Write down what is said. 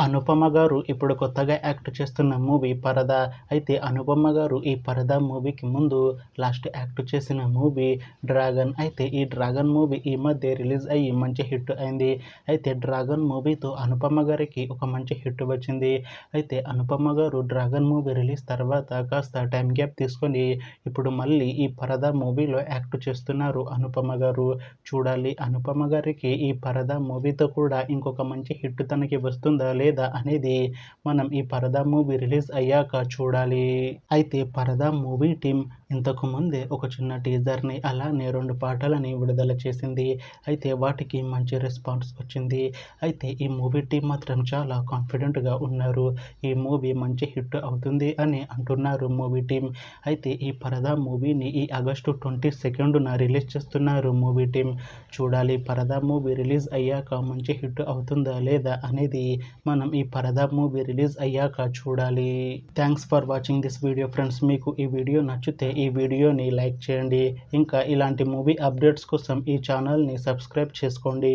అనుపమ గారు ఇప్పుడు కొత్తగా యాక్ట్ చేస్తున్న మూవీ 'పరద'. అయితే అనుపమ గారు ఈ 'పరద' మూవీకి ముందు లాస్ట్ యాక్ట్ చేసిన మూవీ 'డ్రాగన్'. అయితే ఈ 'డ్రాగన్' మూవీ ఈ మధ్య రిలీజ్ అయ్యి మంచి హిట్ అయింది. అయితే 'డ్రాగన్' మూవీతో అనుపమ గారికి ఒక మంచి హిట్ వచ్చింది. అయితే అనుపమ గారు 'డ్రాగన్' మూవీ రిలీజ్ తర్వాత కాస్త టైం గ్యాప్ తీసుకొని ఇప్పుడు మళ్ళీ ఈ 'పరద' మూవీలో యాక్ట్ చేస్తున్నారు అనుపమ గారు. చూడాలి అనుపమ గారికి ఈ 'పరద' మూవీతో కూడా ఇంకొక మంచి హిట్ తనకి వస్తుందా లేదా అనేది మనం ఈ 'పరద' మూవీ రిలీజ్ అయ్యాక చూడాలి. అయితే 'పరద' మూవీ టీం ఇంతకు ముందే ఒక చిన్న టీజర్ని అలానే 2 పాటలని విడుదల చేసింది. అయితే వాటికి మంచి రెస్పాన్స్ వచ్చింది. అయితే ఈ మూవీ టీం మాత్రం చాలా కాన్ఫిడెంట్గా ఉన్నారు. ఈ మూవీ మంచి హిట్ అవుతుంది అని అంటున్నారు మూవీ టీం. అయితే ఈ 'పరద' మూవీని ఈ ఆగస్టు 22న రిలీజ్ చేస్తున్నారు మూవీ టీం. చూడాలి 'పరద' మూవీ రిలీజ్ అయ్యాక మంచి హిట్ అవుతుందా లేదా అనేది మనం ఈ 'పరద' మూవీ రిలీజ్ అయ్యాక చూడాలి. Thanks for watching this video friends. మీకు ఈ వీడియో నచ్చితే ఈ వీడియోని లైక్ చేయండి. ఇంకా ఇలాంటి మూవీ అప్డేట్స్ కోసం ఈ ఛానల్ని సబ్స్క్రైబ్ చేసుకోండి.